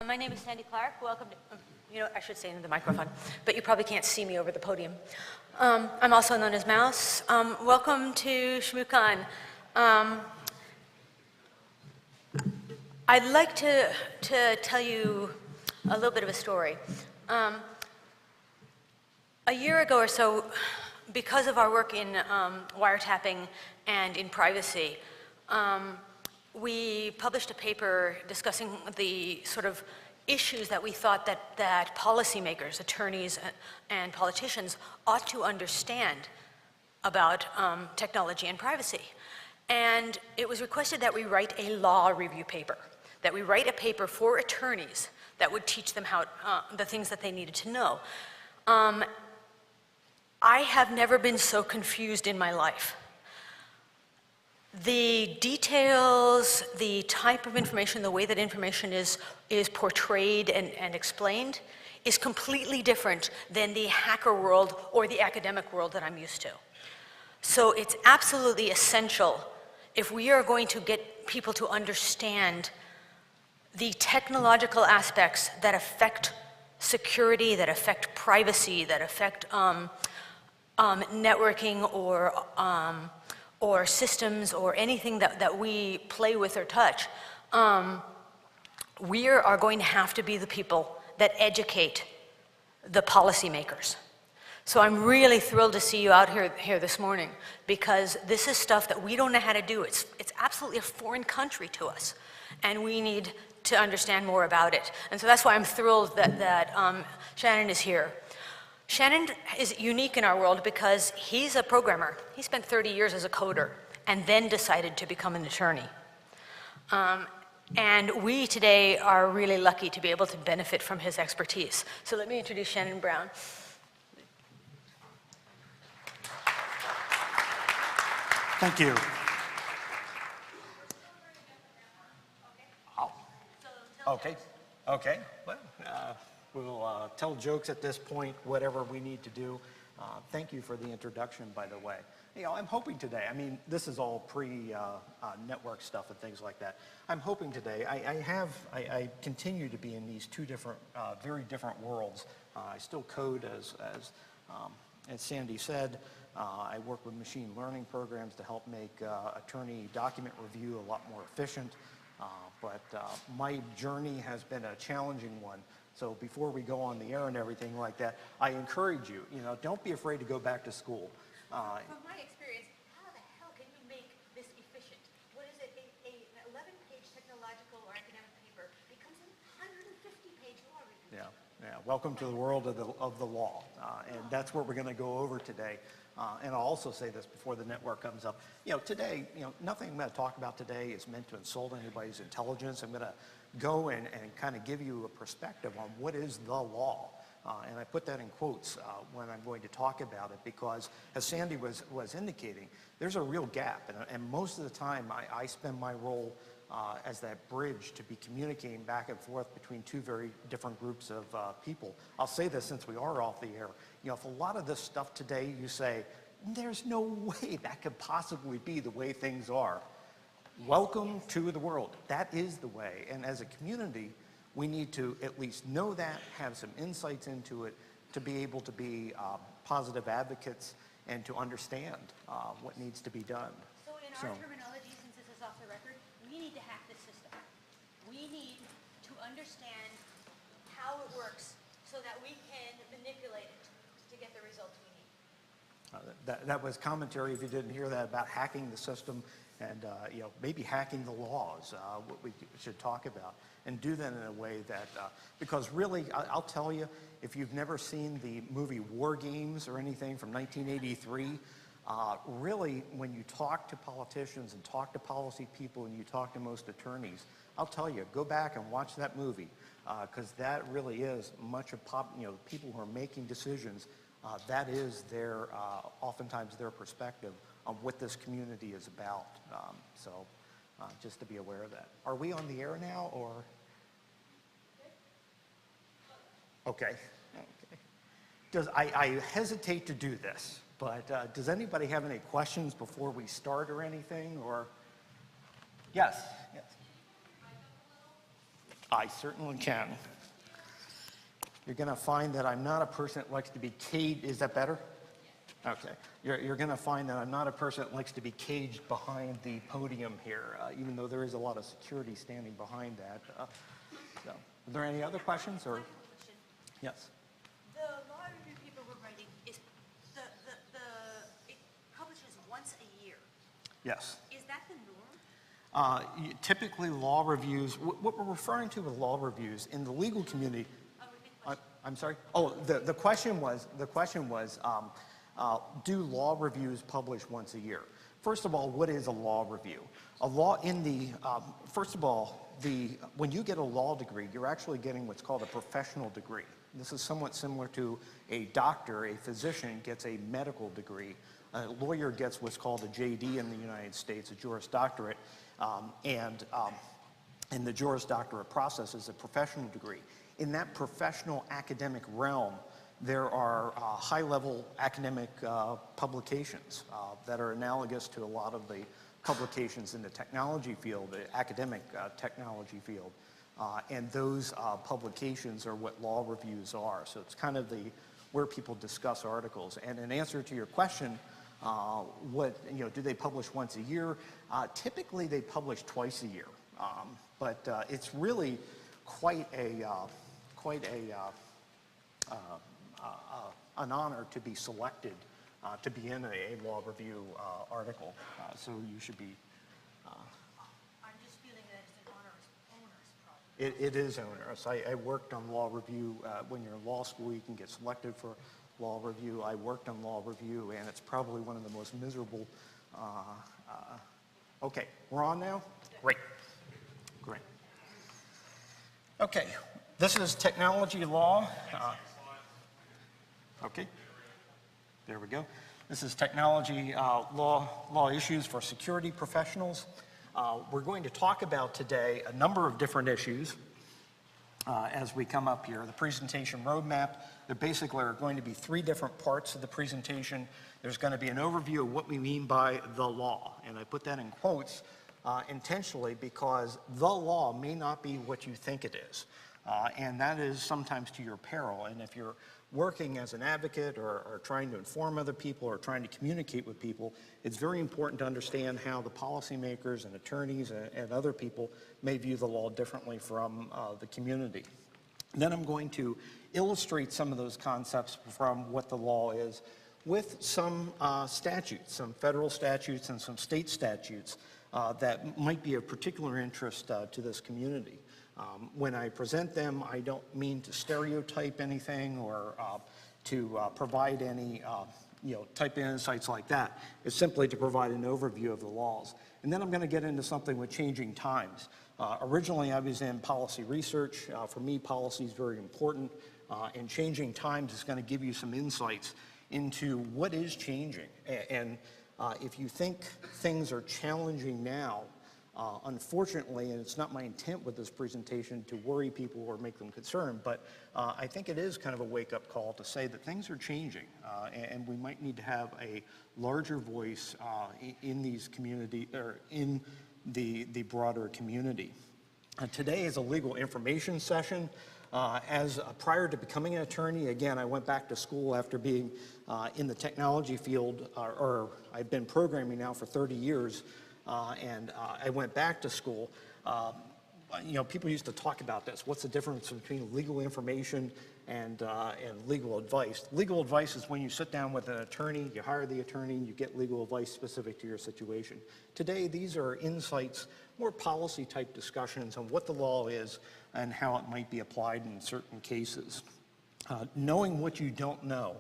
My name is Sandy Clark. Welcome to, I should say into the microphone, but you probably can't see me over the podium. I'm also known as Mouse. Welcome to ShmooCon. I'd like to tell you a little bit of a story. A year ago or so, because of our work in wiretapping and in privacy, we published a paper discussing the sort of issues that we thought that policymakers, attorneys, and politicians ought to understand about technology and privacy. And it was requested that we write a law review paper, that we write a paper for attorneys that would teach them how the things that they needed to know. I have never been so confused in my life. The details, the type of information, the way that information is portrayed and explained is completely different than the hacker world or the academic world that I'm used to. So it's absolutely essential if we are going to get people to understand the technological aspects that affect security, that affect privacy, that affect networking or systems or anything that we play with or touch, we are going to have to be the people that educate the policymakers. So I'm really thrilled to see you out here this morning, because this is stuff that we don't know how to do. It's absolutely a foreign country to us, and we need to understand more about it. And so that's why I'm thrilled that Shannon is here. Shannon is unique in our world because he's a programmer. He spent 30 years as a coder and then decided to become an attorney. And we today are really lucky to be able to benefit from his expertise. So let me introduce Shannon Brown. Thank you. Okay. Well, we'll tell jokes at this point, whatever we need to do. Thank you for the introduction, by the way. I'm hoping today, this is all pre-network stuff and things like that. I'm hoping today, I continue to be in these two different, very different worlds. I still code as Sandy said. I work with machine learning programs to help make attorney document review a lot more efficient. But my journey has been a challenging one. So before we go on the air and everything like that, I encourage you, don't be afraid to go back to school. From my experience, how the hell can you make this efficient? What is it? An 11-page technological or academic paper becomes a 150-page law review. Yeah. Welcome to the world of the law, and that's what we're going to go over today. And I'll also say this before the network comes up. Today, nothing I'm going to talk about today is meant to insult anybody's intelligence. I'm going to go and kind of give you a perspective on what is the law. And I put that in quotes when I'm going to talk about it, because as Sandy was indicating, there's a real gap. And most of the time, I spend my role as that bridge to be communicating back and forth between two very different groups of people. I'll say this since we are off the air. If a lot of this stuff today you say, there's no way that could possibly be the way things are. Welcome to the world. That is the way. And as a community, we need to at least know that, have some insights into it, to be able to be positive advocates and to understand what needs to be done. So in our terminology, since this is off the record, we need to hack the system. We need to understand how it works so that we can manipulate it to get the results we need. That was commentary, if you didn't hear that, about hacking the system and maybe hacking the laws, what we should talk about, and do that in a way that, because really, I'll tell you, if you've never seen the movie War Games or anything from 1983, really, when you talk to politicians and talk to policy people and you talk to most attorneys, I'll tell you, go back and watch that movie, because that really is much of people who are making decisions. That is their, oftentimes their perspective on what this community is about. So just to be aware of that. Are we on the air now, or? Okay. I hesitate to do this, but does anybody have any questions before we start or anything, or? Yes. I certainly can. You're going to find that I'm not a person that likes to be caged. Is that better? Okay. You're going to find that I'm not a person that likes to be caged behind the podium here, even though there is a lot of security standing behind that. So, are there any other questions? Or yes. The law review paper we're writing is it publishes once a year. Yes. Is that the norm? Typically, law reviews. What we're referring to with law reviews in the legal community. I'm sorry. Oh, the question was do law reviews publish once a year? First of all, what is a law review? A law in the first of all, when you get a law degree, you're actually getting what's called a professional degree. This is somewhat similar to a doctor, a physician gets a medical degree. A lawyer gets what's called a JD in the United States, a Juris Doctorate, and the Juris Doctorate process is a professional degree. In that professional academic realm, there are high-level academic publications that are analogous to a lot of the publications in the technology field, the academic technology field. And those publications are what law reviews are. So it's kind of where people discuss articles. And in answer to your question, do they publish once a year? Typically, they publish twice a year. But it's really quite an honor to be selected to be in a law review article. So you should be. I'm just feeling that it's an onerous It is onerous. I worked on law review. When you're in law school, you can get selected for law review. I worked on law review, and it's probably one of the most miserable. Okay, we're on now? Great. Great. Okay, this is technology law. Okay, there we go. This is technology law issues for security professionals. We're going to talk about today a number of different issues as we come up here. The presentation roadmap, there basically are going to be three different parts of the presentation. There's going to be an overview of what we mean by the law, and I put that in quotes intentionally because the law may not be what you think it is. And that is sometimes to your peril. And if you're working as an advocate or trying to inform other people or trying to communicate with people, it's very important to understand how the policymakers and attorneys and other people may view the law differently from the community. Then I'm going to illustrate some of those concepts from what the law is with some statutes, some federal statutes and some state statutes that might be of particular interest to this community. When I present them, I don't mean to stereotype anything or to provide any type of insights like that. It's simply to provide an overview of the laws. And then I'm going to get into something with changing times. Originally, I was in policy research. For me, policy is very important. And changing times is going to give you some insights into what is changing. And if you think things are challenging now, unfortunately, and it's not my intent with this presentation to worry people or make them concerned, but I think it is kind of a wake-up call to say that things are changing, and we might need to have a larger voice in these community or in the broader community. Today is a legal information session. Prior to becoming an attorney, again, I went back to school after being in the technology field, or I've been programming now for 30 years. And I went back to school. People used to talk about this. What's the difference between legal information and legal advice? Legal advice is when you sit down with an attorney, you hire the attorney, and you get legal advice specific to your situation. Today, these are insights, more policy-type discussions on what the law is and how it might be applied in certain cases. Knowing what you don't know.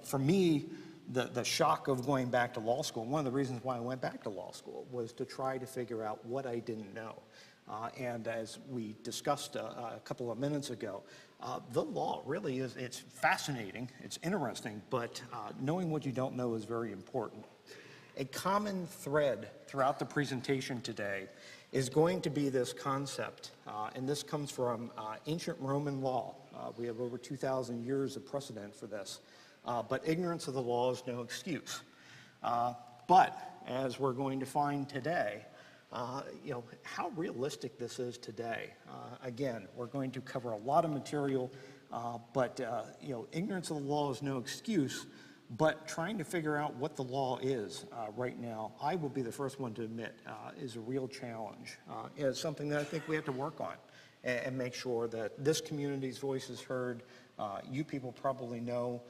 For me, the shock of going back to law school, one of the reasons why I went back to law school was to try to figure out what I didn't know. And as we discussed a couple of minutes ago, the law really is, it's fascinating, it's interesting, but knowing what you don't know is very important. A common thread throughout the presentation today is going to be this concept, and this comes from ancient Roman law. We have over 2,000 years of precedent for this. But ignorance of the law is no excuse. But as we're going to find today, how realistic this is today. Again, we're going to cover a lot of material, but ignorance of the law is no excuse, but trying to figure out what the law is right now, I will be the first one to admit, is a real challenge. It's something that I think we have to work on and make sure that this community's voice is heard. You people probably know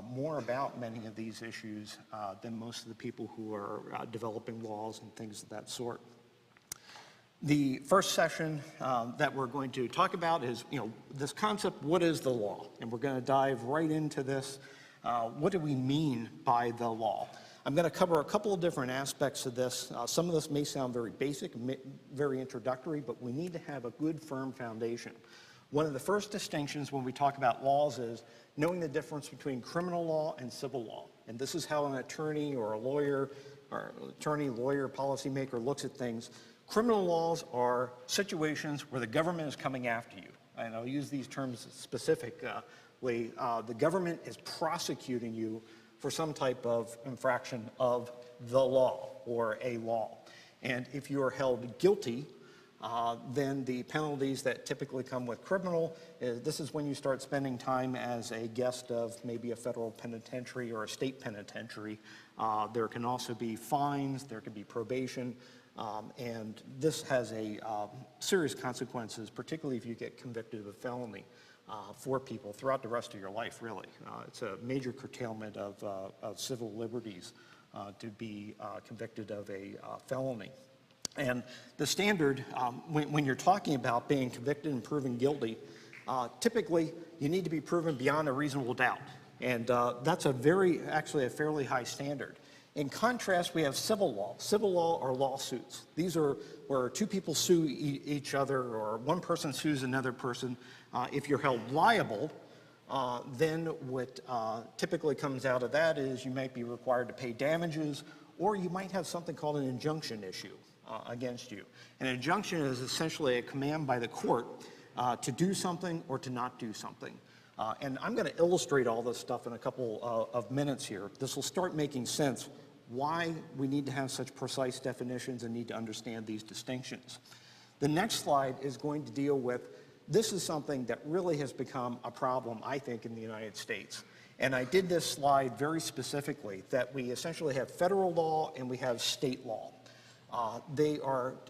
more about many of these issues than most of the people who are developing laws and things of that sort. The first session that we're going to talk about is, this concept, what is the law? And we're going to dive right into this. What do we mean by the law? I'm going to cover a couple of different aspects of this. Some of this may sound very basic, very introductory, but we need to have a good, firm foundation. One of the first distinctions when we talk about laws is knowing the difference between criminal law and civil law. And this is how an attorney or a lawyer, policymaker looks at things. Criminal laws are situations where the government is coming after you. And I'll use these terms specifically. The government is prosecuting you for some type of infraction of the law or a law. And if you are held guilty, then the penalties that typically come with criminal, this is when you start spending time as a guest of maybe a federal penitentiary or a state penitentiary. There can also be fines, there can be probation, and this has serious consequences, particularly if you get convicted of a felony for people throughout the rest of your life, really. It's a major curtailment of civil liberties to be convicted of a felony. And the standard, when you're talking about being convicted and proven guilty, typically you need to be proven beyond a reasonable doubt. And that's actually a fairly high standard. In contrast, we have civil law. Civil law are lawsuits. These are where two people sue each other or one person sues another person. If you're held liable, then what typically comes out of that is you might be required to pay damages, or you might have something called an injunction issue against you. An injunction is essentially a command by the court to do something or to not do something. And I'm going to illustrate all this stuff in a couple of minutes here. This will start making sense why we need to have such precise definitions and need to understand these distinctions. The next slide is going to deal with, this is something that really has become a problem, I think, in the United States. And I did this slide very specifically, that we essentially have federal law and we have state law.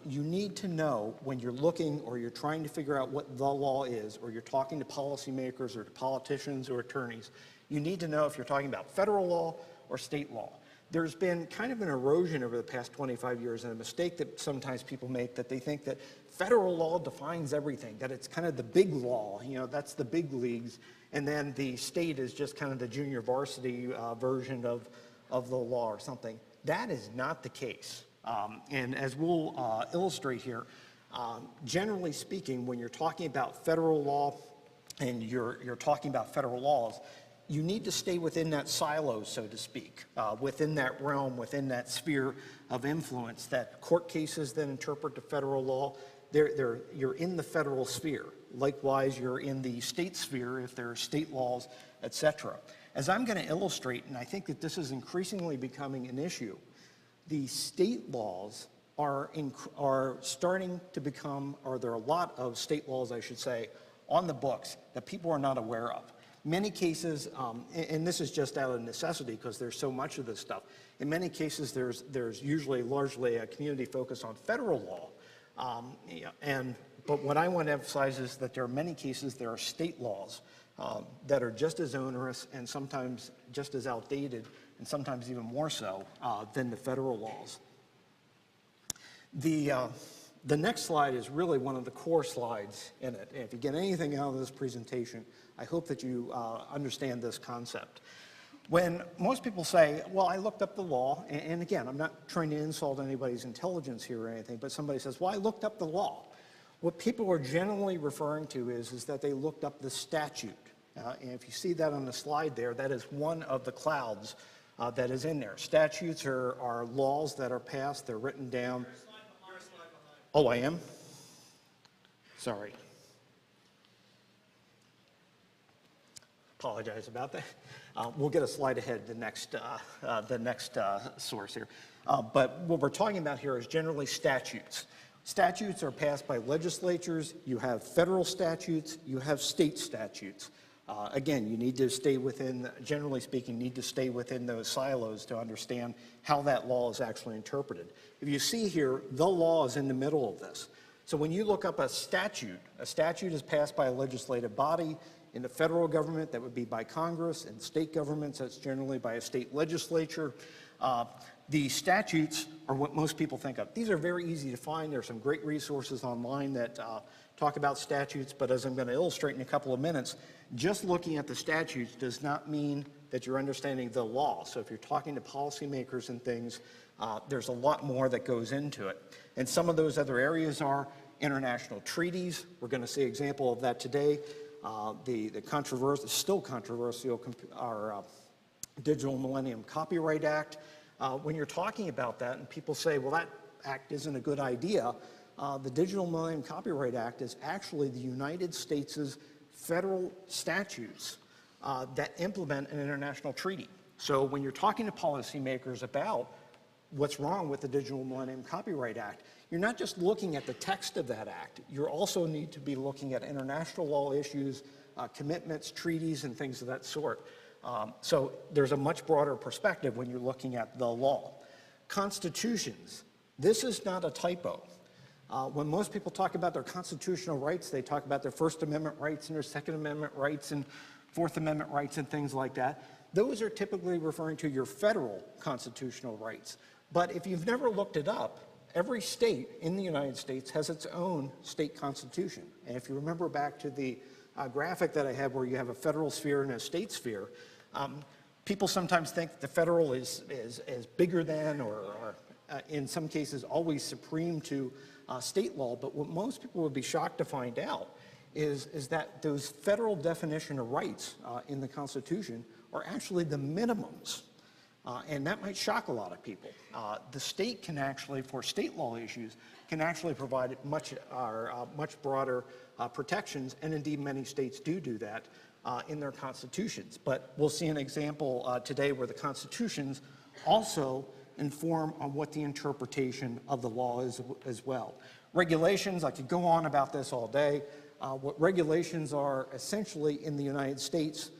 You need to know when you're looking or you're trying to figure out what the law is, or you're talking to policymakers or to politicians or attorneys, you need to know if you're talking about federal law or state law. There's been kind of an erosion over the past 25 years, and a mistake that sometimes people make, that they think that federal law defines everything, that it's kind of the big law, that's the big leagues, and then the state is just kind of the junior varsity version of the law or something. That is not the case. And as we'll illustrate here, generally speaking, when you're talking about federal law and you're talking about federal laws, you need to stay within that silo, so to speak, within that realm, within that sphere of influence, that court cases that interpret the federal law, you're in the federal sphere. Likewise, you're in the state sphere if there are state laws, etc. As I'm going to illustrate, and I think that this is increasingly becoming an issue, the state laws are starting to become, or there are a lot of state laws, I should say, on the books that people are not aware of. Many cases, and this is just out of necessity because there's so much of this stuff, in many cases there's usually largely a community focus on federal law. But what I want to emphasize is that there are many cases there are state laws that are just as onerous and sometimes just as outdated and sometimes even more so than the federal laws. The next slide is really one of the core slides in it. And if you get anything out of this presentation, I hope that you understand this concept. When most people say, well, I looked up the law, and again, I'm not trying to insult anybody's intelligence here or anything, but somebody says, well, I looked up the law. What people are generally referring to is that they looked up the statute. And if you see that on the slide there, that is one of the clouds that is in there. Statutes are laws that are passed, they're written down. Oh, I am? Sorry. Apologize about that. We'll get a slide ahead the next source here. But what we're talking about here is generally statutes. Statutes are passed by legislatures. You have federal statutes, you have state statutes. Again, you need to stay within, generally speaking, need to stay within those silos to understand how that law is actually interpreted. If you see here, the law is in the middle of this. So when you look up a statute is passed by a legislative body. In the federal government, that would be by Congress. In state governments, that's generally by a state legislature. The statutes are what most people think of. These are very easy to find. There's some great resources online that talk about statutes, but as I'm going to illustrate in a couple of minutes, just looking at the statutes does not mean that you're understanding the law. So if you're talking to policymakers and things, there's a lot more that goes into it. And some of those other areas are international treaties. We're going to see an example of that today. The controversial, still controversial, our Digital Millennium Copyright Act. When you're talking about that and people say, well, that act isn't a good idea, the Digital Millennium Copyright Act is actually the United States' federal statutes that implement an international treaty. So when you're talking to policymakers about what's wrong with the Digital Millennium Copyright Act, you're not just looking at the text of that act, you also need to be looking at international law issues, commitments, treaties, and things of that sort. So there's a much broader perspective when you're looking at the law. Constitutions, this is not a typo. When most people talk about their constitutional rights, they talk about their First Amendment rights and their Second Amendment rights and Fourth Amendment rights and things like that. Those are typically referring to your federal constitutional rights. But if you've never looked it up, every state in the United States has its own state constitution. And if you remember back to the graphic that I had where you have a federal sphere and a state sphere, people sometimes think the federal is bigger than or in some cases always supreme to state law. But what most people would be shocked to find out is that those federal definition of rights in the Constitution are actually the minimums. And that might shock a lot of people. The state can actually, for state law issues, can actually provide much broader protections, and indeed many states do that in their constitutions. But we'll see an example today where the constitutions also inform on what the interpretation of the law is as well. Regulations, I could go on about this all day. What regulations are essentially in the United States,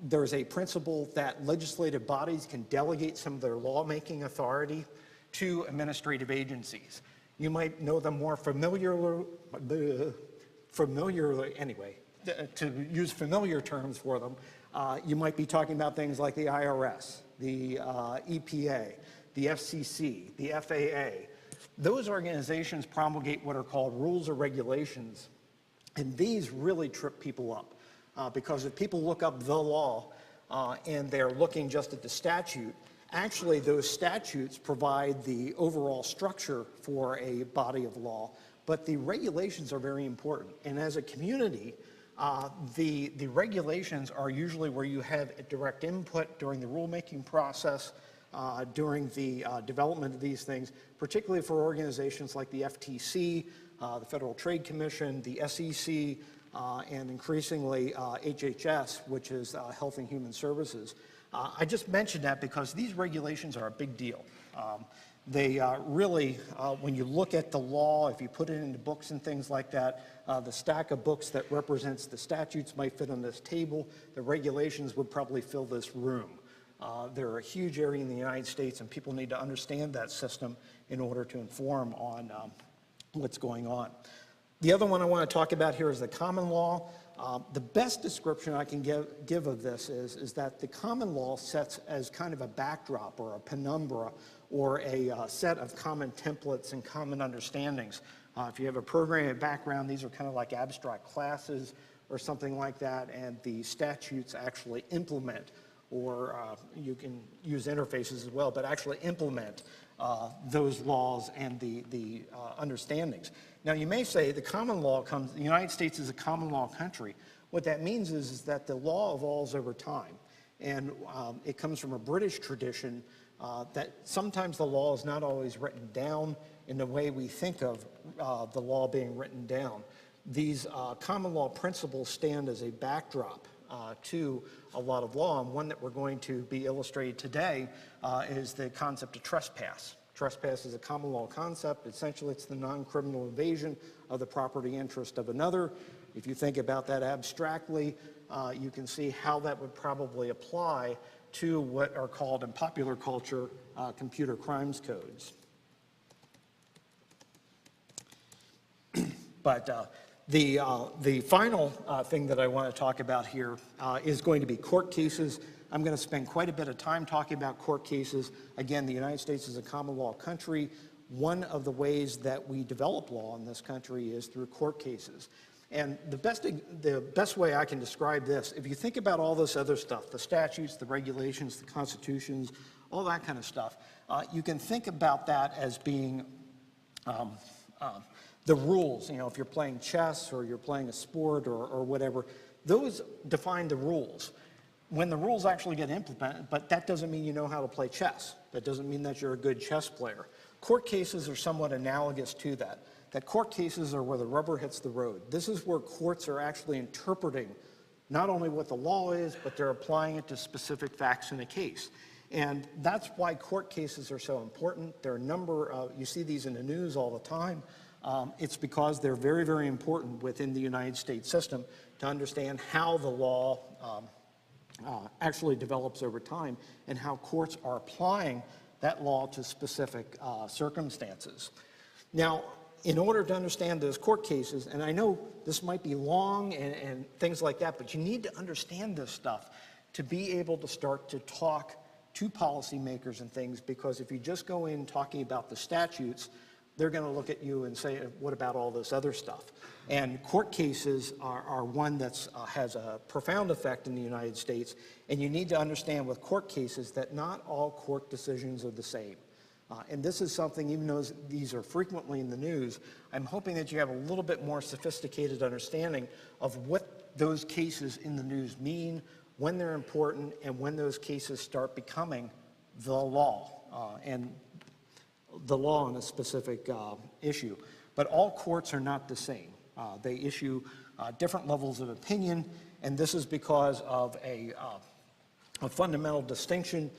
there's a principle that legislative bodies can delegate some of their lawmaking authority to administrative agencies. You might know them more familiarly anyway, to use familiar terms for them, you might be talking about things like the IRS, the EPA, the FCC, the FAA. Those organizations promulgate what are called rules or regulations, and these really trip people up. Because if people look up the law and they're looking just at the statute, actually those statutes provide the overall structure for a body of law, but the regulations are very important. And as a community, the regulations are usually where you have a direct input during the rulemaking process, during the development of these things, particularly for organizations like the FTC, the Federal Trade Commission, the SEC, and increasingly HHS, which is Health and Human Services. I just mentioned that because these regulations are a big deal. They really, when you look at the law, if you put it into books and things like that, the stack of books that represents the statutes might fit on this table. The regulations would probably fill this room. They're a huge area in the United States, and people need to understand that system in order to inform on what's going on. The other one I want to talk about here is the common law. The best description I can give of this is that the common law sets as kind of a backdrop or a penumbra or a set of common templates and common understandings. If you have a programming background, these are kind of like abstract classes or something like that, and the statutes actually implement, or you can use interfaces as well, but actually implement those laws and the understandings. Now, you may say the common law the United States is a common law country. What that means is that the law evolves over time. And it comes from a British tradition that sometimes the law is not always written down in the way we think of the law being written down. These common law principles stand as a backdrop to a lot of law, and one that we're going to be illustrated today is the concept of trespass. Trespass is a common law concept. Essentially, it's the non-criminal invasion of the property interest of another. If you think about that abstractly, you can see how that would probably apply to what are called in popular culture computer crimes codes. But the final thing that I want to talk about here is going to be court cases. I'm going to spend quite a bit of time talking about court cases. Again, the United States is a common law country. One of the ways that we develop law in this country is through court cases. And the best way I can describe this, if you think about all this other stuff, the statutes, the regulations, the constitutions, all that kind of stuff, you can think about that as being the rules. You know, if you're playing chess or you're playing a sport or whatever, those define the rules. When the rules actually get implemented, but that doesn't mean you know how to play chess. That doesn't mean that you're a good chess player. Court cases are somewhat analogous to that. That court cases are where the rubber hits the road. This is where courts are actually interpreting not only what the law is, but they're applying it to specific facts in a case. And that's why court cases are so important. There are a number of, you see these in the news all the time. It's because they're very, very important within the United States system to understand how the law actually develops over time and how courts are applying that law to specific circumstances. Now, in order to understand those court cases, and I know this might be long and things like that, but you need to understand this stuff to be able to start to talk to policymakers and things, because if you just go in talking about the statutes, they're going to look at you and say, what about all this other stuff? And court cases are one that has a profound effect in the United States, and you need to understand with court cases that not all court decisions are the same. And this is something, even though these are frequently in the news, I'm hoping that you have a little bit more sophisticated understanding of what those cases in the news mean, when they're important, and when those cases start becoming the law, and the law on a specific issue. But all courts are not the same. They issue different levels of opinion, and this is because of a fundamental distinction.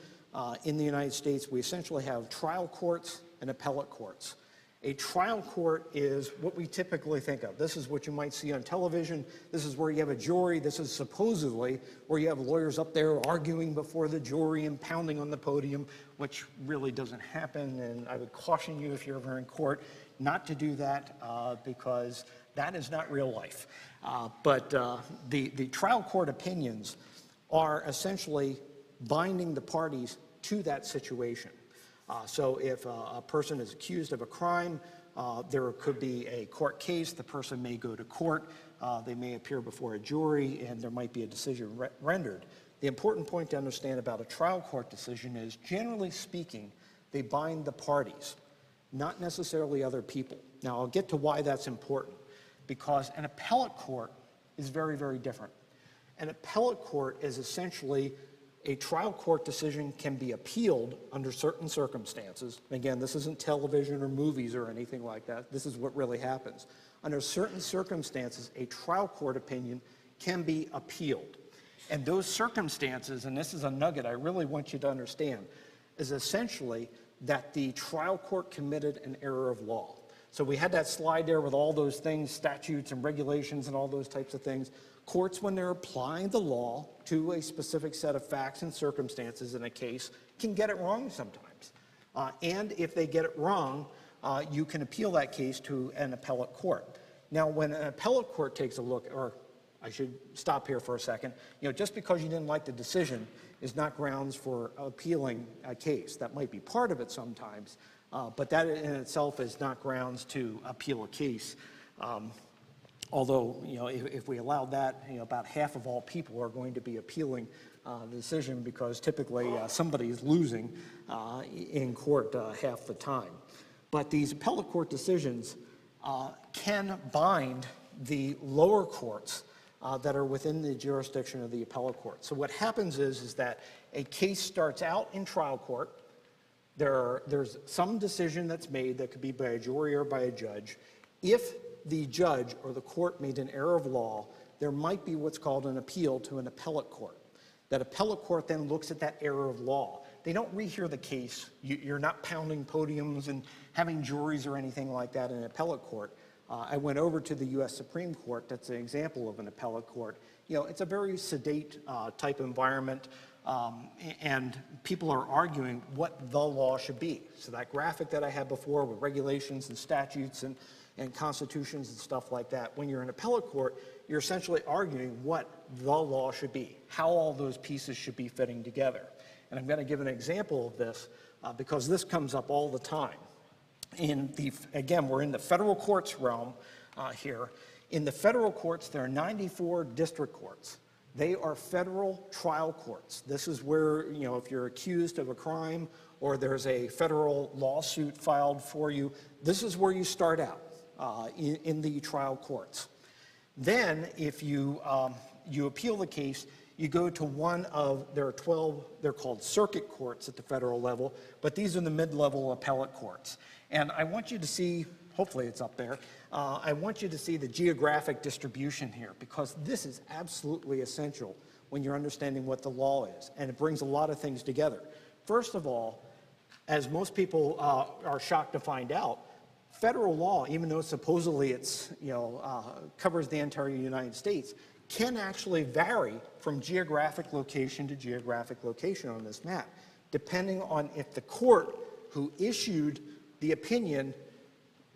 In the United States, we essentially have trial courts and appellate courts. A trial court is what we typically think of. This is what you might see on television. This is where you have a jury. This is supposedly where you have lawyers up there arguing before the jury and pounding on the podium, which really doesn't happen. And I would caution you, if you're ever in court, not to do that because that is not real life. But the trial court opinions are essentially binding the parties to that situation. So if a person is accused of a crime, there could be a court case, the person may go to court, they may appear before a jury, and there might be a decision rendered. The important point to understand about a trial court decision is, generally speaking, they bind the parties, not necessarily other people. Now, I'll get to why that's important, because an appellate court is very, very different. An appellate court is essentially a trial court decision can be appealed under certain circumstances. Again, this isn't television or movies or anything like that. This is what really happens. Under certain circumstances, a trial court opinion can be appealed. And those circumstances, and this is a nugget I really want you to understand, is essentially that the trial court committed an error of law. So we had that slide there with all those things, statutes and regulations and all those types of things. Courts, when they're applying the law to a specific set of facts and circumstances in a case, can get it wrong sometimes. And if they get it wrong, you can appeal that case to an appellate court. Now, when an appellate court takes a look, or I should stop here for a second, just because you didn't like the decision is not grounds for appealing a case. That might be part of it sometimes, but that in itself is not grounds to appeal a case. Although, if we allowed that, about half of all people are going to be appealing the decision, because typically somebody is losing in court half the time. But these appellate court decisions can bind the lower courts that are within the jurisdiction of the appellate court. So what happens is that a case starts out in trial court. There's some decision that's made that could be by a jury or by a judge. If the judge or the court made an error of law, there might be what's called an appeal to an appellate court. That appellate court then looks at that error of law. They don't rehear the case. You're not pounding podiums and having juries or anything like that in an appellate court. I went over to the U.S. Supreme Court. That's an example of an appellate court. You know, it's a very sedate type environment, and people are arguing what the law should be. So that graphic that I had before with regulations and statutes and constitutions and stuff like that, when you're in appellate court, you're essentially arguing what the law should be, how all those pieces should be fitting together. And I'm going to give an example of this because this comes up all the time. Again, we're in the federal courts realm here. In the federal courts, there are 94 district courts. They are federal trial courts. This is where, you know, if you're accused of a crime or there's a federal lawsuit filed for you, this is where you start out in the trial courts. Then, if you appeal the case, you go to there are 12, they're called circuit courts at the federal level, but these are the mid-level appellate courts. And I want you to see, hopefully it's up there, I want you to see the geographic distribution here, because this is absolutely essential when you're understanding what the law is, and it brings a lot of things together. First of all, as most people are shocked to find out, federal law, even though supposedly it's, covers the entire United States, can actually vary from geographic location to geographic location on this map, depending on if the court who issued the opinion,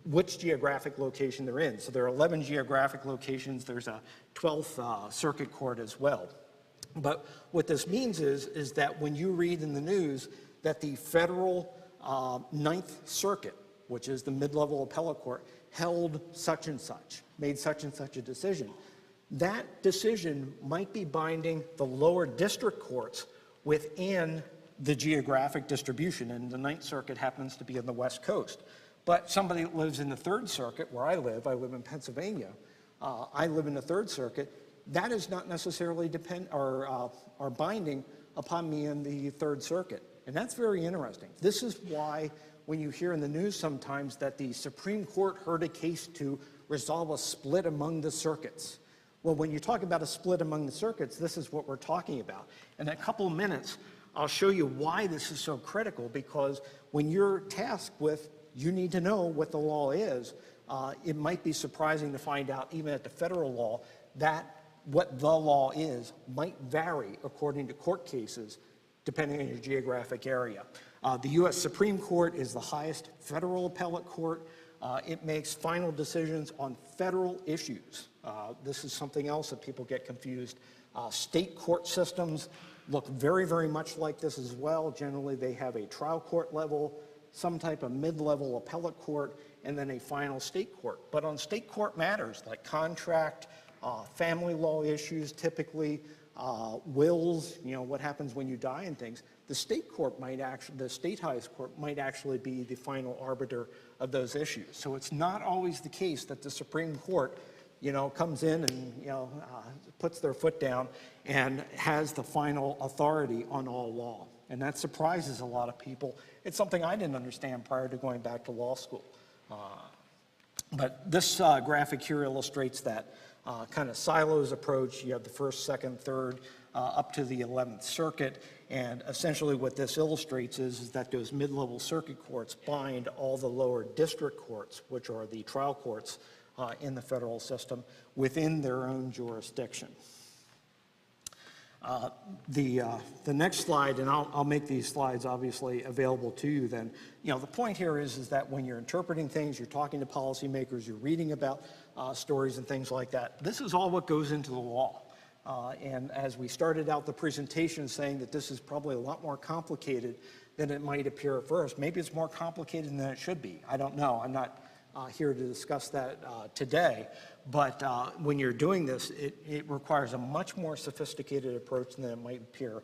which geographic location they're in. So there are 11 geographic locations. There's a 12th circuit court as well. But what this means is that when you read in the news that the federal 9th Circuit, which is the mid-level appellate court, held such and such, made such and such a decision, that decision might be binding the lower district courts within the geographic distribution, and the 9th Circuit happens to be on the West Coast. But somebody that lives in the 3rd Circuit, where I live in Pennsylvania, I live in the 3rd Circuit, that is not necessarily binding upon me in the 3rd Circuit. And that's very interesting. This is why when you hear in the news sometimes that the Supreme Court heard a case to resolve a split among the circuits. Well, when you talk about a split among the circuits, this is what we're talking about. In a couple of minutes, I'll show you why this is so critical, because when you're tasked with, you need to know what the law is, it might be surprising to find out, even at the federal law, that what the law is might vary according to court cases, depending on your geographic area. The U.S. Supreme Court is the highest federal appellate court. It makes final decisions on federal issues. This is something else that people get confused. State court systems look very, very much like this as well. Generally, they have a trial court level, some type of mid-level appellate court, and then a final state court. But on state court matters like contract, family law issues, typically wills, what happens when you die and things, the state highest court might actually be the final arbiter of those issues. So it's not always the case that the Supreme Court, comes in and, puts their foot down and has the final authority on all law. And that surprises a lot of people. It's something I didn't understand prior to going back to law school. But this graphic here illustrates that kind of silos approach. You have the 1st, 2nd, 3rd, up to the 11th Circuit. And essentially what this illustrates is that those mid-level circuit courts bind all the lower district courts, which are the trial courts in the federal system, within their own jurisdiction. The next slide, and I'll make these slides obviously available to you then. The point here is that when you're interpreting things, you're talking to policymakers, you're reading about stories and things like that, this is all what goes into the law. And as we started out the presentation saying that this is probably a lot more complicated than it might appear at first. Maybe it's more complicated than it should be. I don't know. I'm not here to discuss that today. But when you're doing this, it requires a much more sophisticated approach than it might appear.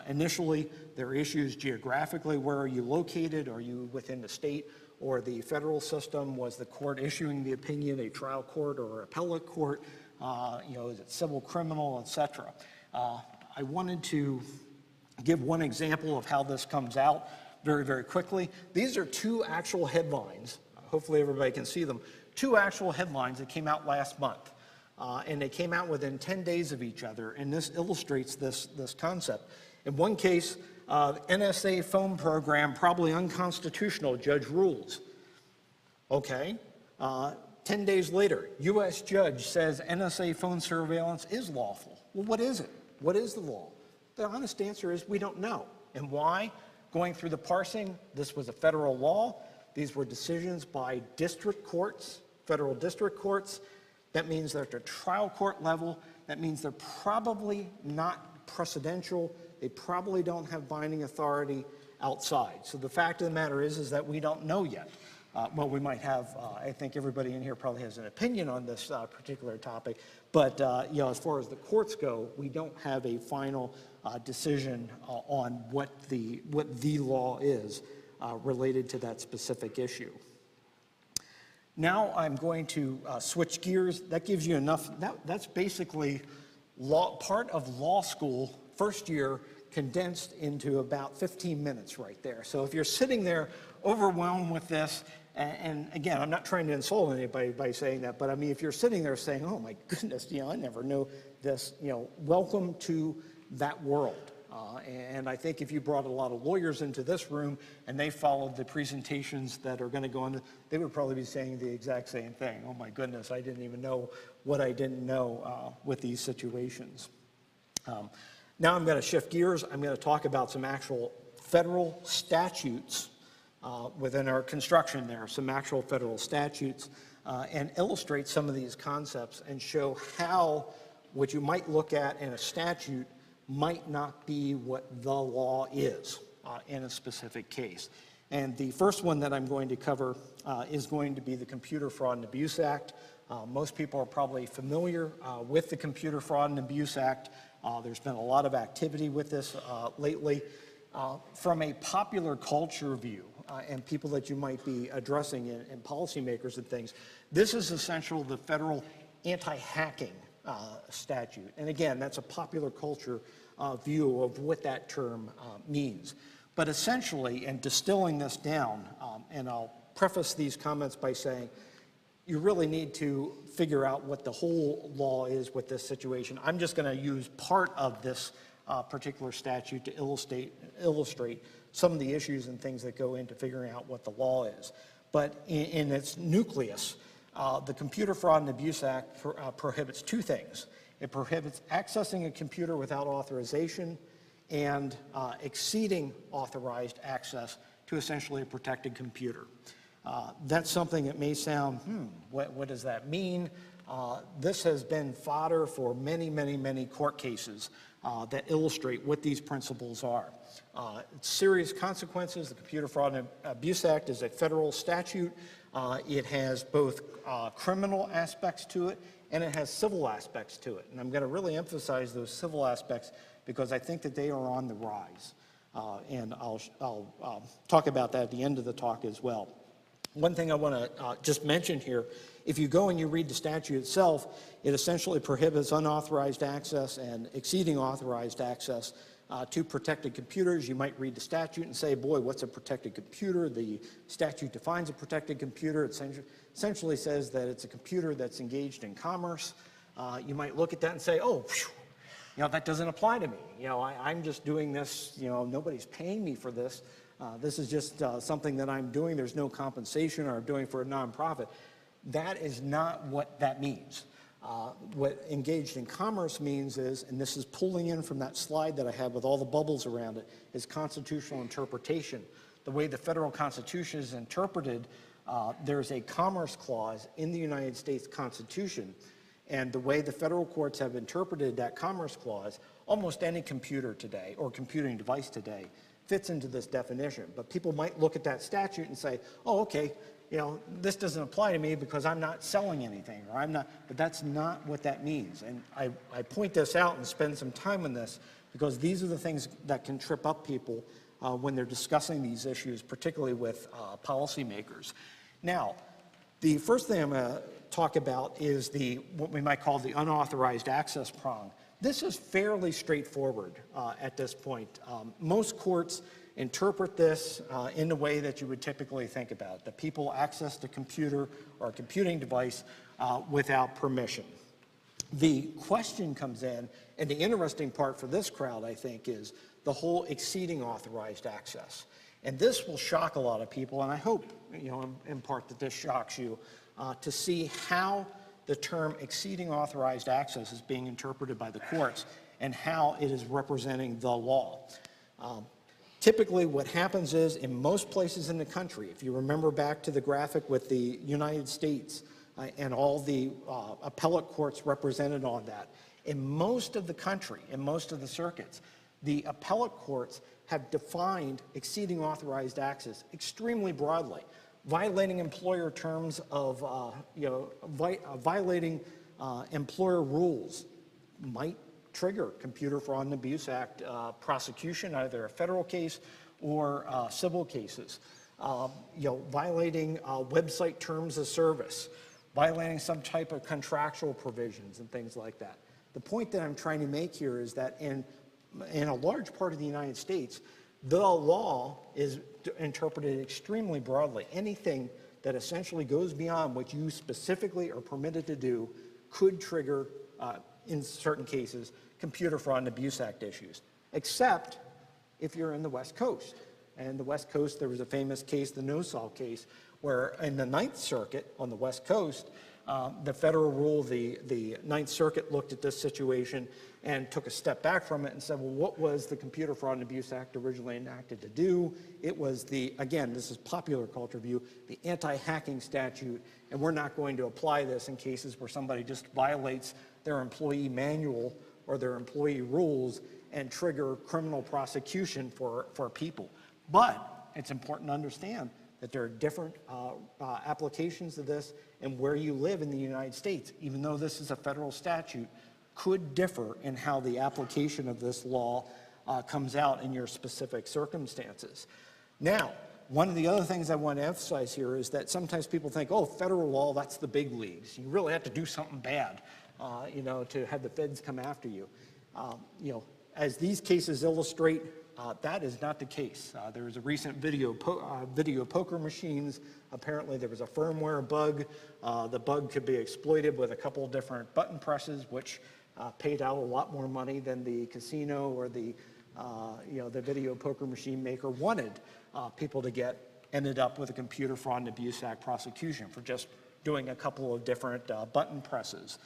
Initially, there are issues geographically. Where are you located? Are you within the state or the federal system? Was the court issuing the opinion a trial court or appellate court? Is it civil, criminal, etc.? I wanted to give one example of how this comes out very, very quickly. These are 2 actual headlines. Hopefully everybody can see them. 2 actual headlines that came out last month. and they came out within 10 days of each other, and this illustrates this concept. In one case, NSA phone program probably unconstitutional, judge rules. Okay. 10 days later, U.S. judge says NSA phone surveillance is lawful. Well, what is it? What is the law? The honest answer is we don't know. And why? Going through the parsing, this was a federal law. These were decisions by district courts, federal district courts. That means they're at the trial court level. That means they're probably not precedential. They probably don't have binding authority outside. So the fact of the matter is that we don't know yet. Well, we might have, I think everybody in here probably has an opinion on this particular topic, but you know, as far as the courts go, we don't have a final decision on what the law is related to that specific issue. Now I'm going to switch gears. That gives you enough, that's basically part of law school, first year, condensed into about 15 minutes right there. So if you're sitting there overwhelmed with this, and again, I'm not trying to insult anybody by saying that, but I mean, if you're sitting there saying, oh my goodness, you know, I never knew this, you know, welcome to that world. And I think if you brought a lot of lawyers into this room and they followed the presentations that are going to go into, they would probably be saying the exact same thing. Oh my goodness, I didn't even know what I didn't know with these situations. Now I'm going to shift gears. I'm going to talk about some actual federal statutes within our construction there, some actual federal statutes, and illustrate some of these concepts and show how what you might look at in a statute might not be what the law is in a specific case. And the first one that I'm going to cover is going to be the Computer Fraud and Abuse Act. Most people are probably familiar with the Computer Fraud and Abuse Act. There's been a lot of activity with this lately. From a popular culture view, and people that you might be addressing and policymakers and things, this is essentially the federal anti-hacking statute. And again, that's a popular culture view of what that term means. But essentially, and distilling this down, and I'll preface these comments by saying, you really need to figure out what the whole law is with this situation. I'm just going to use part of this particular statute to illustrate some of the issues and things that go into figuring out what the law is. But in its nucleus, the Computer Fraud and Abuse Act prohibits two things. It prohibits accessing a computer without authorization and exceeding authorized access to essentially a protected computer. That's something that may sound, what does that mean? This has been fodder for many, many, many court cases that illustrate what these principles are. Serious consequences. The Computer Fraud and Abuse Act is a federal statute. It has both criminal aspects to it and it has civil aspects to it. And I'm going to really emphasize those civil aspects because I think that they are on the rise. And I'll talk about that at the end of the talk as well. One thing I want to just mention here, if you go and you read the statute itself, it essentially prohibits unauthorized access and exceeding authorized access to protected computers. You might read the statute and say, boy, what's a protected computer? The statute defines a protected computer. It essentially says that it's a computer that's engaged in commerce. You might look at that and say, oh, phew, you know, that doesn't apply to me. You know, I'm just doing this, you know, nobody's paying me for this. This is just something that I'm doing. There's no compensation or I'm doing for a nonprofit. That is not what that means. What engaged in commerce means is, and this is pulling in from that slide that I have with all the bubbles around it, is constitutional interpretation. The way the federal Constitution is interpreted, there's a commerce clause in the United States Constitution, and the way the federal courts have interpreted that commerce clause, almost any computer today or computing device today fits into this definition. But people might look at that statute and say, oh, okay, you know, this doesn't apply to me because I'm not selling anything, or I'm not, but that's not what that means. And I point this out and spend some time on this because these are the things that can trip up people when they're discussing these issues, particularly with policymakers. Now, the first thing I'm going to talk about is what we might call the unauthorized access prong. This is fairly straightforward at this point. Most courts interpret this in the way that you would typically think about it, that people access the computer or a computing device without permission. The question comes in, and the interesting part for this crowd, I think, is the whole exceeding authorized access. And this will shock a lot of people, and I hope, in part that this shocks you, to see how the term exceeding authorized access is being interpreted by the courts and how it is representing the law. Typically, what happens is, in most places in the country, if you remember back to the graphic with the United States and all the appellate courts represented on that, in most of the country, in most of the circuits, the appellate courts have defined exceeding authorized access extremely broadly, violating employer terms of, violating employer rules might trigger Computer Fraud and Abuse Act prosecution, either a federal case or civil cases. Violating website terms of service, violating some type of contractual provisions and things like that. The point that I'm trying to make here is that in a large part of the United States, the law is interpreted extremely broadly. Anything that essentially goes beyond what you specifically are permitted to do could trigger, in certain cases, Computer Fraud and Abuse Act issues, except if you're in the West Coast. And in the West Coast, there was a famous case, the No-Sol case, where in the Ninth Circuit on the West Coast, the federal rule, the Ninth Circuit looked at this situation and took a step back from it and said, well, what was the Computer Fraud and Abuse Act originally enacted to do? It was again, this is popular culture view, the anti-hacking statute, and we're not going to apply this in cases where somebody just violates their employee manual or their employee rules and trigger criminal prosecution for people. But it's important to understand that there are different applications of this, and where you live in the United States, even though this is a federal statute, could differ in how the application of this law comes out in your specific circumstances. Now, one of the other things I want to emphasize here is that sometimes people think, oh, federal law, that's the big leagues. You really have to do something bad, to have the feds come after you. As these cases illustrate, that is not the case. There was a recent video poker machines. Apparently there was a firmware bug. The bug could be exploited with a couple of different button presses, which paid out a lot more money than the casino or the video poker machine maker wanted people to get. Ended up with a Computer Fraud and Abuse Act prosecution for just doing a couple of different button presses.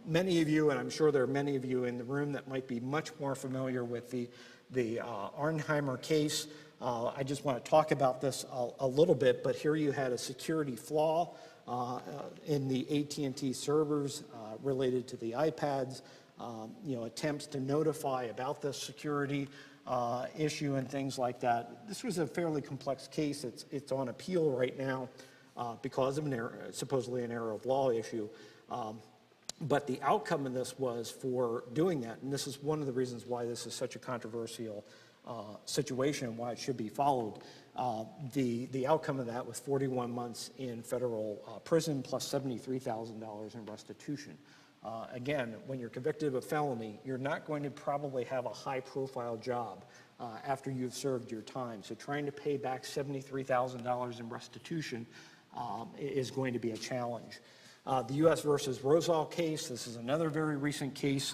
Many of you, and I'm sure there are many of you in the room that might be much more familiar with the Arnheimer case. I just want to talk about this a little bit, but here you had a security flaw in the AT&T servers related to the iPads, attempts to notify about this security issue and things like that. This was a fairly complex case. It's on appeal right now because of supposedly an error of law issue. But the outcome of this was for doing that, and this is one of the reasons why this is such a controversial situation and why it should be followed. The outcome of that was 41 months in federal prison plus $73,000 in restitution. Again, when you're convicted of a felony, you're not going to probably have a high-profile job after you've served your time. So trying to pay back $73,000 in restitution is going to be a challenge. The U.S. versus Rosal case, this is another very recent case.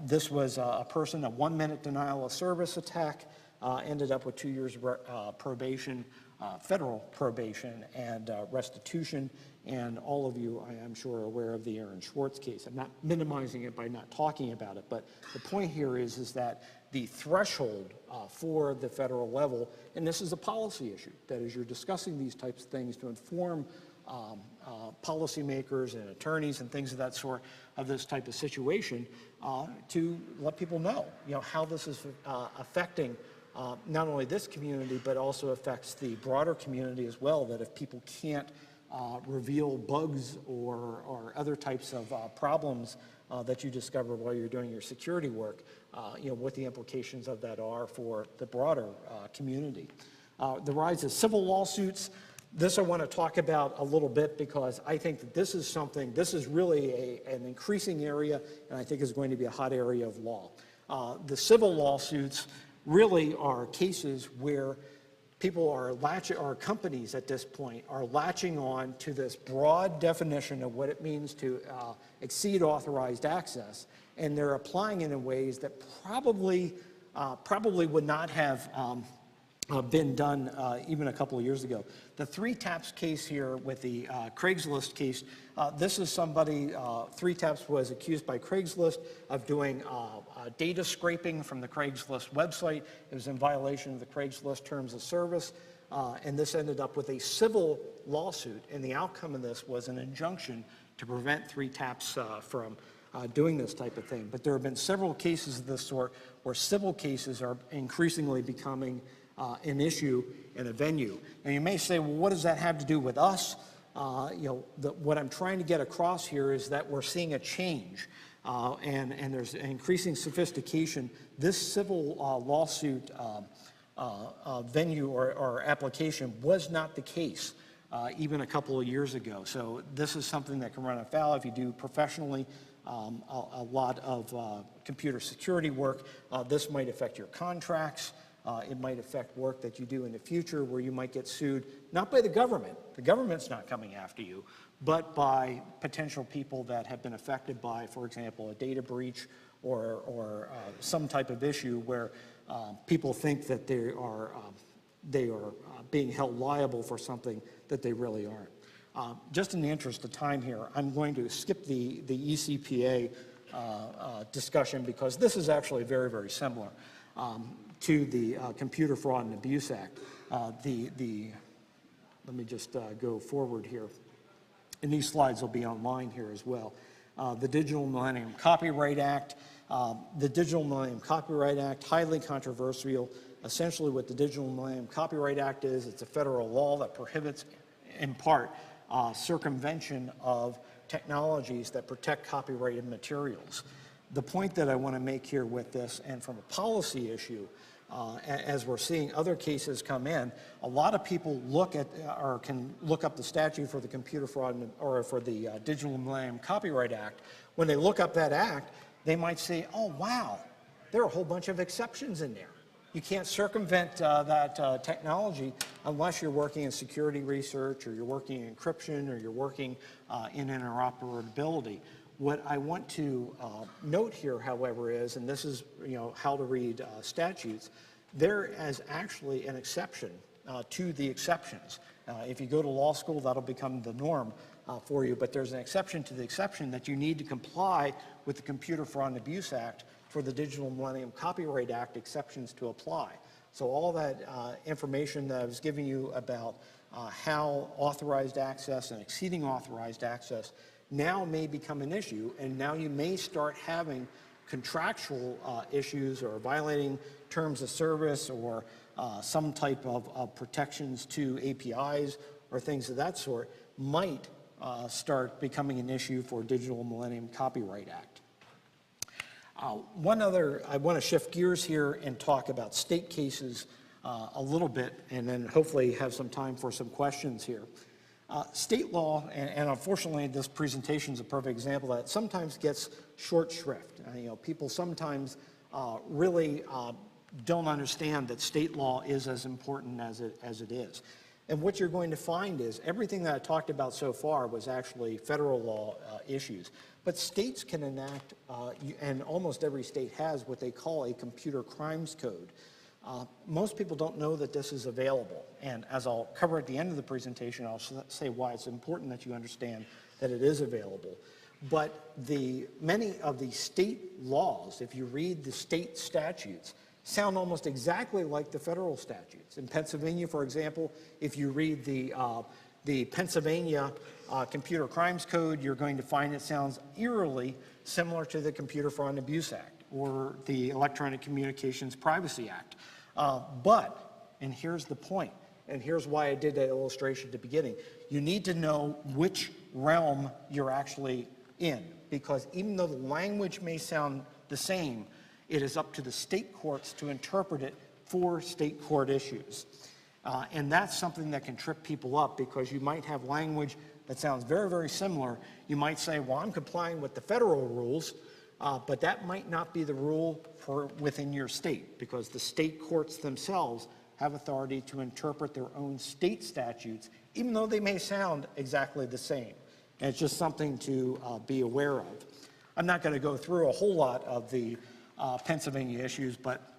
This was a person, a 1-minute denial of service attack, ended up with 2 years probation, federal probation, and restitution. And all of you, I am sure, are aware of the Aaron Schwartz case. I'm not minimizing it by not talking about it, but the point here is that the threshold for the federal level, and this is a policy issue, that as you're discussing these types of things to inform policymakers and attorneys and things of that sort of this type of situation, to let people know, how this is affecting not only this community, but also affects the broader community as well, that if people can't reveal bugs or other types of problems that you discover while you're doing your security work, what the implications of that are for the broader community. The rise of civil lawsuits, this I want to talk about a little bit because I think that this is really an increasing area, and I think is going to be a hot area of law. The civil lawsuits really are cases where people are latching, or companies at this point are latching on to this broad definition of what it means to exceed authorized access, and they're applying it in ways that probably would not have been done even a couple of years ago. The 3TAPS case here with the Craigslist case, this is somebody, 3TAPS was accused by Craigslist of doing data scraping from the Craigslist website. It was in violation of the Craigslist terms of service, and this ended up with a civil lawsuit, and the outcome of this was an injunction to prevent 3TAPS from doing this type of thing. But there have been several cases of this sort where civil cases are increasingly becoming an issue and a venue. Now you may say, well, what does that have to do with us? What I'm trying to get across here is that we're seeing a change, and there's increasing sophistication. This civil lawsuit venue or application was not the case even a couple of years ago. So this is something that can run afoul if you do professionally a lot of computer security work. This might affect your contracts. It might affect work that you do in the future where you might get sued, not by the government's not coming after you, but by potential people that have been affected by, for example, a data breach or some type of issue where people think that they are being held liable for something that they really aren't. Just in the interest of time here, I'm going to skip the ECPA discussion because this is actually very, very similar to the Computer Fraud and Abuse Act. Let me just go forward here. And these slides will be online here as well. The Digital Millennium Copyright Act. The Digital Millennium Copyright Act, highly controversial. Essentially what the Digital Millennium Copyright Act is, it's a federal law that prohibits, in part, circumvention of technologies that protect copyrighted materials. The point that I want to make here with this, and from a policy issue, as we're seeing other cases come in, a lot of people look at or can look up the statute for the Computer Fraud or for the Digital Millennium Copyright Act. When they look up that act, they might say, oh wow, there are a whole bunch of exceptions in there. You can't circumvent that technology unless you're working in security research, or you're working in encryption, or you're working in interoperability. What I want to note here, however, is, and this is how to read statutes, there is actually an exception to the exceptions. If you go to law school, that'll become the norm for you, but there's an exception to the exception that you need to comply with the Computer Fraud and Abuse Act for the Digital Millennium Copyright Act exceptions to apply. So all that information that I was giving you about how authorized access and exceeding authorized access now may become an issue, and now you may start having contractual issues or violating terms of service or some type of protections to APIs or things of that sort might start becoming an issue for Digital Millennium Copyright Act. One other, I want to shift gears here and talk about state cases a little bit, and then hopefully have some time for some questions here. State law, and unfortunately this presentation is a perfect example that sometimes gets short shrift. People sometimes really don't understand that state law is as important as it is. And what you're going to find is everything that I talked about so far was actually federal law issues. But states can enact, and almost every state has, what they call a computer crimes code. Most people don't know that this is available, and as I'll cover at the end of the presentation, I'll say why it's important that you understand that it is available. But many of the state laws, if you read the state statutes, sound almost exactly like the federal statutes. In Pennsylvania, for example, if you read the Pennsylvania Computer Crimes Code, you're going to find it sounds eerily similar to the Computer Fraud and Abuse Act or the Electronic Communications Privacy Act. And here's the point, and here's why I did that illustration at the beginning, you need to know which realm you're actually in, because even though the language may sound the same, it is up to the state courts to interpret it for state court issues. And that's something that can trip people up, because you might have language that sounds very, very similar. You might say, well, I'm complying with the federal rules, but that might not be the rule for within your state, because the state courts themselves have authority to interpret their own state statutes, even though they may sound exactly the same. And it's just something to be aware of. I'm not going to go through a whole lot of the Pennsylvania issues, but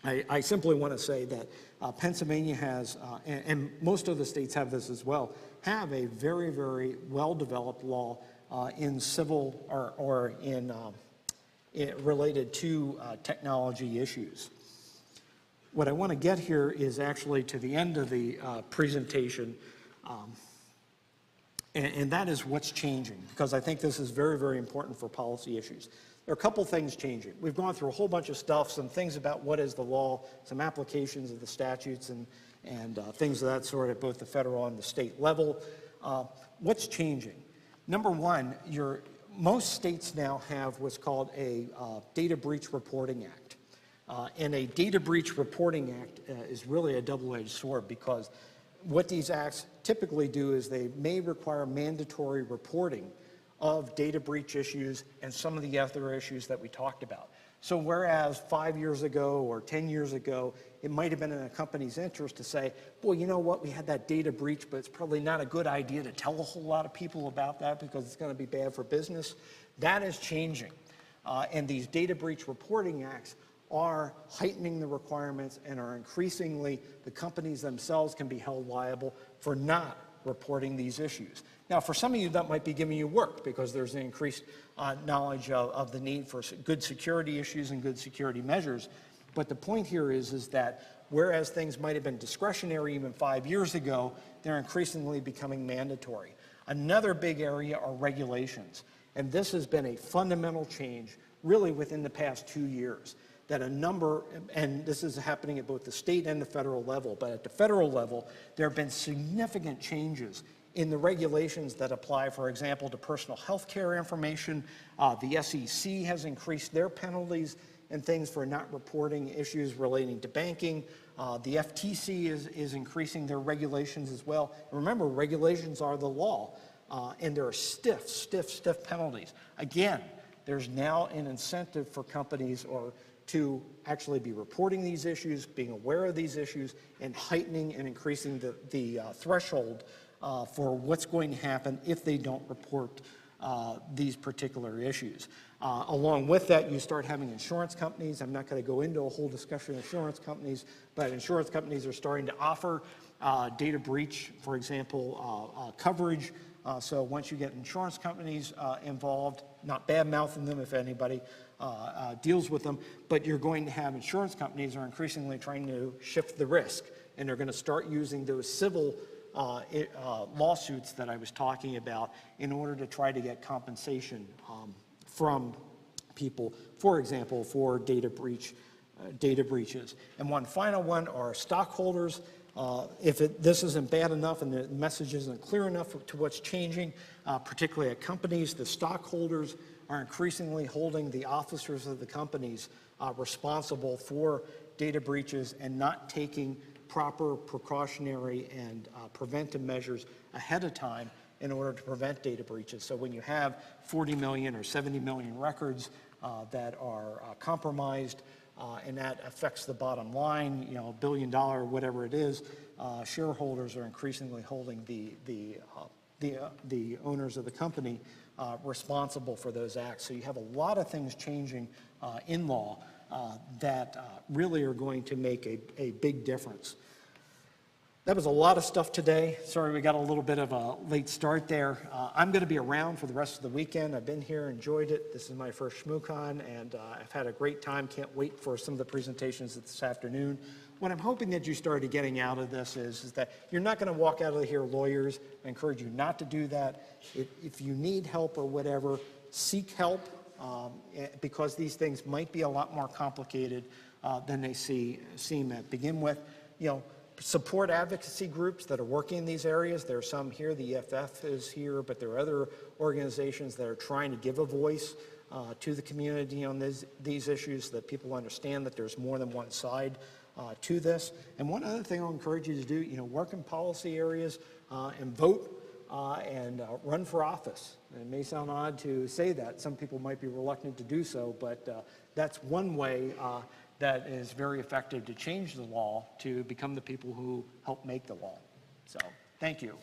I simply want to say that Pennsylvania has, and most of the states have this as well, have a very, very well-developed law in civil or in related to technology issues. What I want to get here is actually to the end of the presentation, and that is what's changing, because I think this is very, very important for policy issues. There are a couple things changing. We've gone through a whole bunch of stuff, some things about what is the law, some applications of the statutes, and things of that sort at both the federal and the state level. What's changing? Number one, most states now have what's called a Data Breach Reporting Act. And a Data Breach Reporting Act is really a double-edged sword, because what these acts typically do is they may require mandatory reporting of data breach issues and some of the other issues that we talked about. So whereas 5 years ago or 10 years ago, it might have been in a company's interest to say, well, you know what, we had that data breach, but it's probably not a good idea to tell a whole lot of people about that because it's going to be bad for business. That is changing. And these data breach reporting acts are heightening the requirements and are increasingly, the companies themselves can be held liable for not reporting these issues. Now, for some of you, that might be giving you work because there's an increased knowledge of the need for good security issues and good security measures. But the point here is that whereas things might have been discretionary even 5 years ago, they're increasingly becoming mandatory. Another big area are regulations. And this has been a fundamental change really within the past 2 years. That a number, and this is happening at both the state and the federal level, but at the federal level, there have been significant changes in the regulations that apply, for example, to personal health care information. The SEC has increased their penalties and things for not reporting issues relating to banking. The FTC is increasing their regulations as well. And remember, regulations are the law, and there are stiff penalties. Again, there's now an incentive for companies to actually be reporting these issues, being aware of these issues, and heightening and increasing the threshold for what's going to happen if they don't report these particular issues. Along with that, you start having insurance companies. I'm not going to go into a whole discussion of insurance companies, but insurance companies are starting to offer data breach, for example, coverage. So once you get insurance companies involved, not bad-mouthing them if anybody deals with them, but you're going to have insurance companies are increasingly trying to shift the risk, and they're going to start using those civil lawsuits that I was talking about in order to try to get compensation from people, for example, for data breaches. And one final one are stockholders. If this isn't bad enough and the message isn't clear enough to what's changing, particularly at companies, the stockholders are increasingly holding the officers of the companies responsible for data breaches and not taking proper precautionary and preventive measures ahead of time in order to prevent data breaches. So when you have 40 million or 70 million records that are compromised, and that affects the bottom line, $1 billion, whatever it is, shareholders are increasingly holding the owners of the company responsible for those acts. So you have a lot of things changing in law that really are going to make a big difference. That was a lot of stuff today. Sorry we got a little bit of a late start there. I'm going to be around for the rest of the weekend. I've been here, enjoyed it. This is my first ShmooCon, and I've had a great time. Can't wait for some of the presentations this afternoon. What I'm hoping that you started getting out of this is that you're not going to walk out of here lawyers. I encourage you not to do that. If you need help or whatever, seek help because these things might be a lot more complicated than they seem to begin with. Support advocacy groups that are working in these areas. There are some here, the EFF is here, but there are other organizations that are trying to give a voice to the community on these issues so that people understand that there's more than one side to this. And one other thing I'll encourage you to do, work in policy areas and vote and run for office. And it may sound odd to say that. Some people might be reluctant to do so, but that's one way that is very effective to change the law to become the people who help make the law. So, thank you.